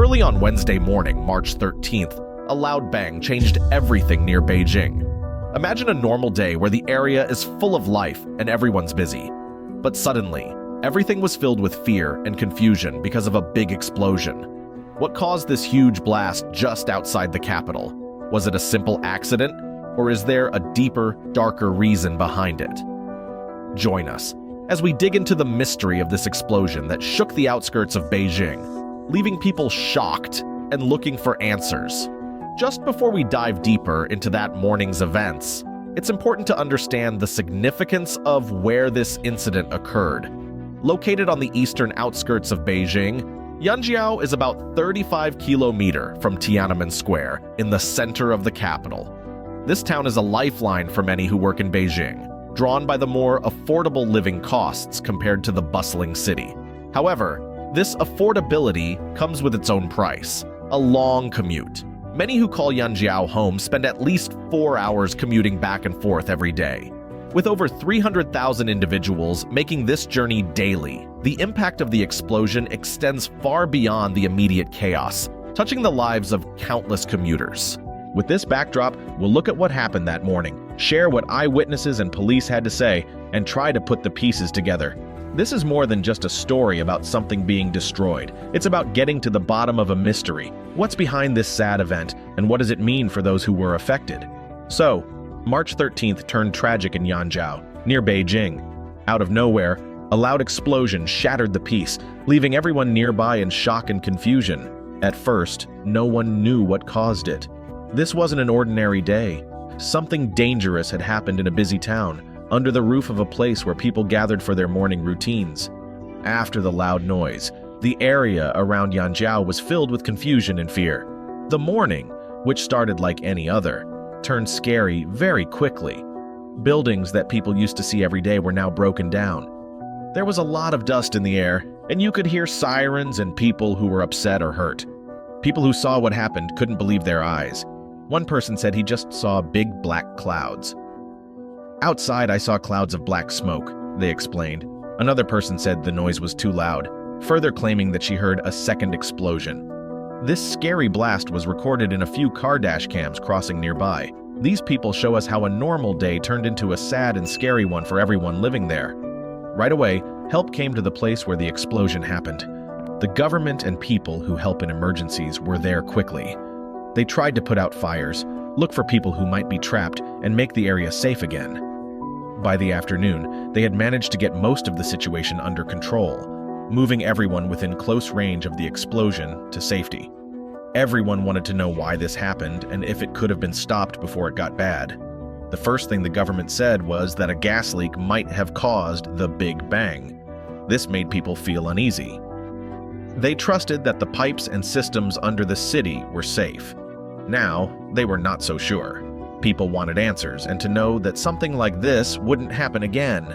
Early on Wednesday morning, March 13th, a loud bang changed everything near Beijing. Imagine a normal day where the area is full of life and everyone's busy. But suddenly, everything was filled with fear and confusion because of a big explosion. What caused this huge blast just outside the capital? Was it a simple accident, or is there a deeper, darker reason behind it? Join us as we dig into the mystery of this explosion that shook the outskirts of Beijing, leaving people shocked and looking for answers. Just before we dive deeper into that morning's events, it's important to understand the significance of where this incident occurred. Located on the eastern outskirts of Beijing, Yanjiao is about 35 kilometers from Tiananmen Square, in the center of the capital. This town is a lifeline for many who work in Beijing, drawn by the more affordable living costs compared to the bustling city. However, this affordability comes with its own price, a long commute. Many who call Yanjiao home spend at least 4 hours commuting back and forth every day. With over 300,000 individuals making this journey daily, the impact of the explosion extends far beyond the immediate chaos, touching the lives of countless commuters. With this backdrop, we'll look at what happened that morning, share what eyewitnesses and police had to say, and try to put the pieces together. This is more than just a story about something being destroyed. It's about getting to the bottom of a mystery. What's behind this sad event, and what does it mean for those who were affected? So, March 13th turned tragic in Yanjiao, near Beijing. Out of nowhere, a loud explosion shattered the peace, leaving everyone nearby in shock and confusion. At first, no one knew what caused it. This wasn't an ordinary day. Something dangerous had happened in a busy town, under the roof of a place where people gathered for their morning routines. After the loud noise, the area around Yanjiao was filled with confusion and fear. The morning, which started like any other, turned scary very quickly. Buildings that people used to see every day were now broken down. There was a lot of dust in the air, and you could hear sirens and people who were upset or hurt. People who saw what happened couldn't believe their eyes. One person said he just saw big black clouds. "Outside, I saw clouds of black smoke," they explained. Another person said the noise was too loud, further claiming that she heard a second explosion. This scary blast was recorded in a few car dash cams crossing nearby. These people show us how a normal day turned into a sad and scary one for everyone living there. Right away, help came to the place where the explosion happened. The government and people who help in emergencies were there quickly. They tried to put out fires, look for people who might be trapped, and make the area safe again. By the afternoon, they had managed to get most of the situation under control, moving everyone within close range of the explosion to safety. Everyone wanted to know why this happened and if it could have been stopped before it got bad. The first thing the government said was that a gas leak might have caused the Big Bang. This made people feel uneasy. They trusted that the pipes and systems under the city were safe. Now, they were not so sure. People wanted answers and to know that something like this wouldn't happen again.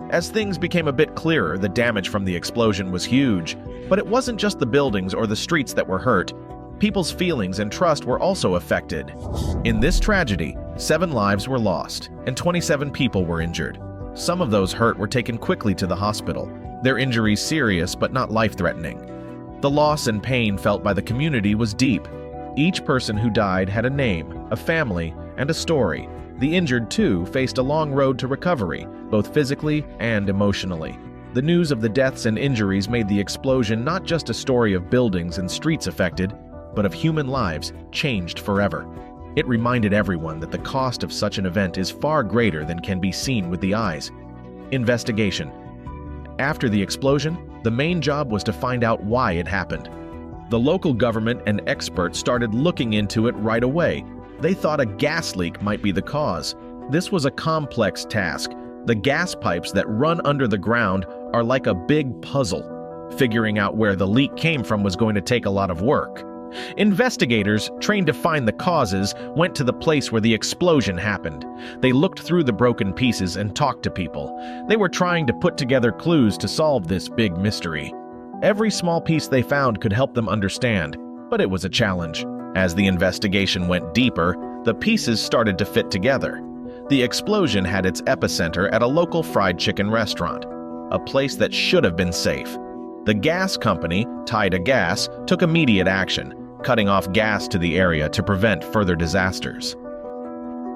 As things became a bit clearer, the damage from the explosion was huge, but it wasn't just the buildings or the streets that were hurt. People's feelings and trust were also affected. In this tragedy, 7 lives were lost and 27 people were injured. Some of those hurt were taken quickly to the hospital, their injuries serious but not life-threatening. The loss and pain felt by the community was deep. Each person who died had a name, a family, and a story. The injured, too, faced a long road to recovery, both physically and emotionally. The news of the deaths and injuries made the explosion not just a story of buildings and streets affected, but of human lives changed forever. It reminded everyone that the cost of such an event is far greater than can be seen with the eyes. Investigation. After the explosion, the main job was to find out why it happened. The local government and experts started looking into it right away. They thought a gas leak might be the cause. This was a complex task. The gas pipes that run under the ground are like a big puzzle. Figuring out where the leak came from was going to take a lot of work. Investigators, trained to find the causes, went to the place where the explosion happened. They looked through the broken pieces and talked to people. They were trying to put together clues to solve this big mystery. Every small piece they found could help them understand, but it was a challenge. As the investigation went deeper, the pieces started to fit together. The explosion had its epicenter at a local fried chicken restaurant, a place that should have been safe. The gas company, Taida Gas, took immediate action, cutting off gas to the area to prevent further disasters.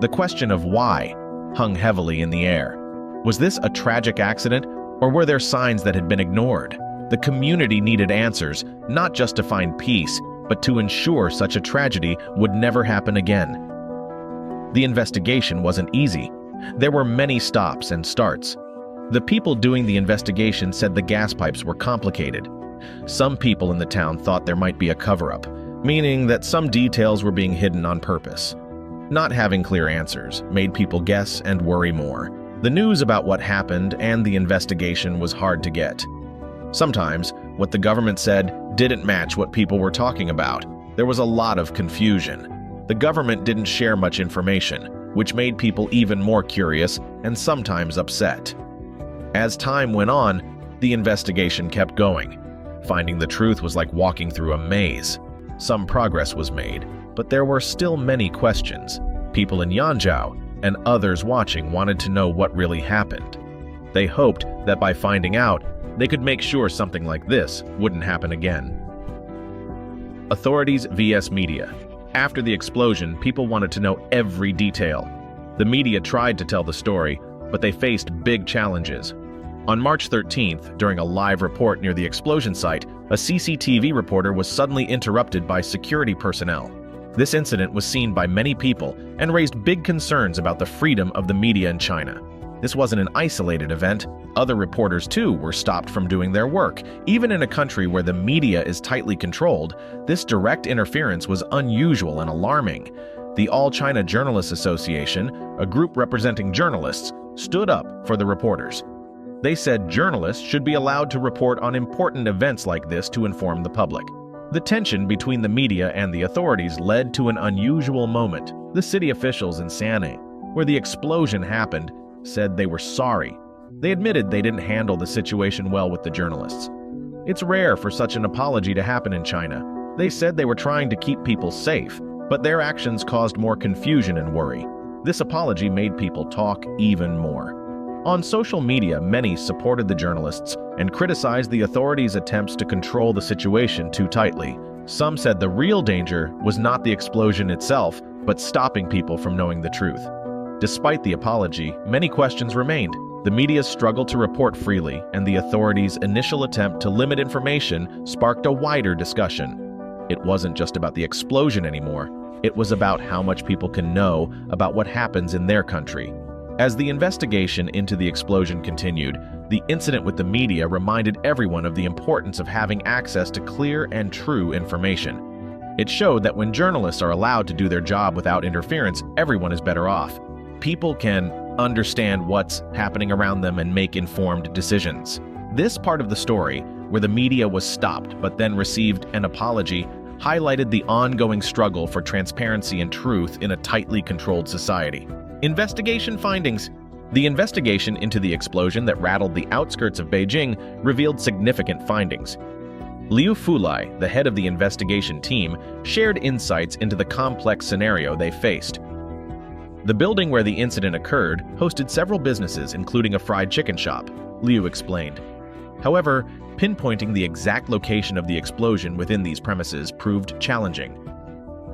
The question of why hung heavily in the air. Was this a tragic accident, or were there signs that had been ignored? The community needed answers, not just to find peace, but to ensure such a tragedy would never happen again. The investigation wasn't easy. There were many stops and starts. The people doing the investigation said the gas pipes were complicated. Some people in the town thought there might be a cover-up, meaning that some details were being hidden on purpose. Not having clear answers made people guess and worry more. The news about what happened and the investigation was hard to get. Sometimes, what the government said didn't match what people were talking about. There was a lot of confusion. The government didn't share much information, which made people even more curious and sometimes upset. As time went on, the investigation kept going. Finding the truth was like walking through a maze. Some progress was made, but there were still many questions. People in Yanzhou and others watching wanted to know what really happened. They hoped that by finding out, they could make sure something like this wouldn't happen again. Authorities vs. media. After the explosion, people wanted to know every detail. The media tried to tell the story, but they faced big challenges. On March 13th, during a live report near the explosion site, a CCTV reporter was suddenly interrupted by security personnel. This incident was seen by many people and raised big concerns about the freedom of the media in China. This wasn't an isolated event. Other reporters, too, were stopped from doing their work. Even in a country where the media is tightly controlled, this direct interference was unusual and alarming. The All China Journalists Association, a group representing journalists, stood up for the reporters. They said journalists should be allowed to report on important events like this to inform the public. The tension between the media and the authorities led to an unusual moment. The city officials in San'e, where the explosion happened, said they were sorry. They admitted they didn't handle the situation well with the journalists. It's rare for such an apology to happen in China. They said they were trying to keep people safe, but their actions caused more confusion and worry. This apology made people talk even more. On social media, many supported the journalists and criticized the authorities' attempts to control the situation too tightly. Some said the real danger was not the explosion itself, but stopping people from knowing the truth. Despite the apology, many questions remained. The media struggled to report freely, and the authorities' initial attempt to limit information sparked a wider discussion. It wasn't just about the explosion anymore. It was about how much people can know about what happens in their country. As the investigation into the explosion continued, the incident with the media reminded everyone of the importance of having access to clear and true information. It showed that when journalists are allowed to do their job without interference, everyone is better off. People can understand what's happening around them and make informed decisions. This part of the story, where the media was stopped but then received an apology, highlighted the ongoing struggle for transparency and truth in a tightly controlled society. Investigation findings. The investigation into the explosion that rattled the outskirts of Beijing revealed significant findings. Liu Fulai, the head of the investigation team, shared insights into the complex scenario they faced. The building where the incident occurred hosted several businesses, including a fried chicken shop, Liu explained. However, pinpointing the exact location of the explosion within these premises proved challenging.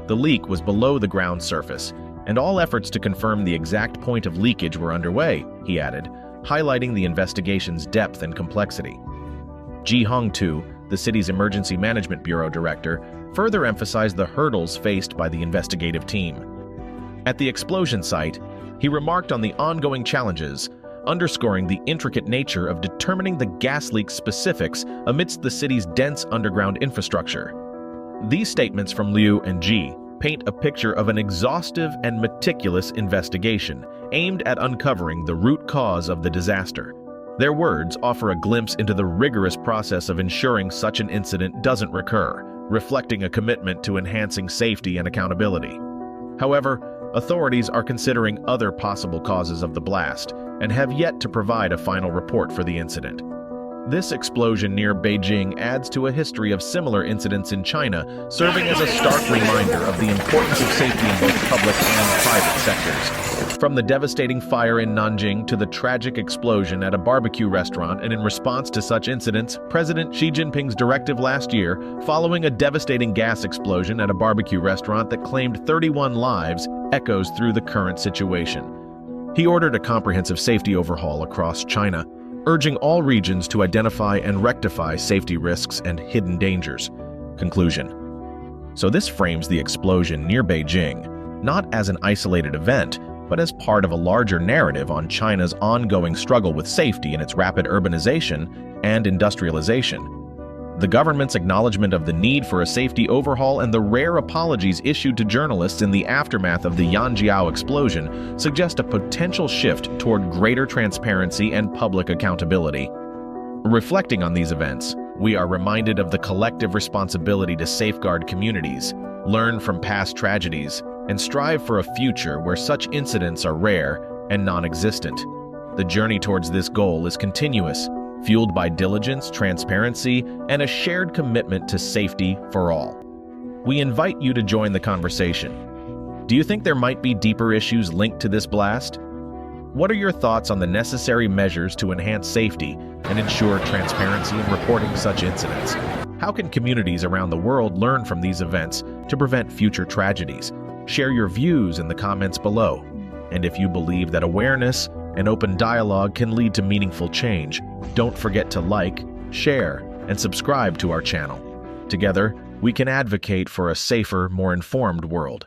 The leak was below the ground surface, and all efforts to confirm the exact point of leakage were underway, he added, highlighting the investigation's depth and complexity. Ji Hongtu, the city's Emergency Management Bureau director, further emphasized the hurdles faced by the investigative team. At the explosion site, he remarked on the ongoing challenges, underscoring the intricate nature of determining the gas leak specifics amidst the city's dense underground infrastructure. These statements from Liu and Ji paint a picture of an exhaustive and meticulous investigation aimed at uncovering the root cause of the disaster. Their words offer a glimpse into the rigorous process of ensuring such an incident doesn't recur, reflecting a commitment to enhancing safety and accountability. However, authorities are considering other possible causes of the blast and have yet to provide a final report for the incident. This explosion near Beijing adds to a history of similar incidents in China, serving as a stark reminder of the importance of safety in both public and private sectors. From the devastating fire in Nanjing to the tragic explosion at a barbecue restaurant, and in response to such incidents, President Xi Jinping's directive last year, following a devastating gas explosion at a barbecue restaurant that claimed 31 lives, echoes through the current situation. He ordered a comprehensive safety overhaul across China, urging all regions to identify and rectify safety risks and hidden dangers. Conclusion. So this frames the explosion near Beijing not as an isolated event, but as part of a larger narrative on China's ongoing struggle with safety in its rapid urbanization and industrialization. The government's acknowledgement of the need for a safety overhaul and the rare apologies issued to journalists in the aftermath of the Yanjiao explosion suggest a potential shift toward greater transparency and public accountability. Reflecting on these events, we are reminded of the collective responsibility to safeguard communities, learn from past tragedies, and strive for a future where such incidents are rare and non-existent. The journey towards this goal is continuous, fueled by diligence, transparency, and a shared commitment to safety for all. We invite you to join the conversation. Do you think there might be deeper issues linked to this blast? What are your thoughts on the necessary measures to enhance safety and ensure transparency in reporting such incidents? How can communities around the world learn from these events to prevent future tragedies? Share your views in the comments below. And if you believe that awareness and open dialogue can lead to meaningful change, don't forget to like, share, and subscribe to our channel. Together, we can advocate for a safer, more informed world.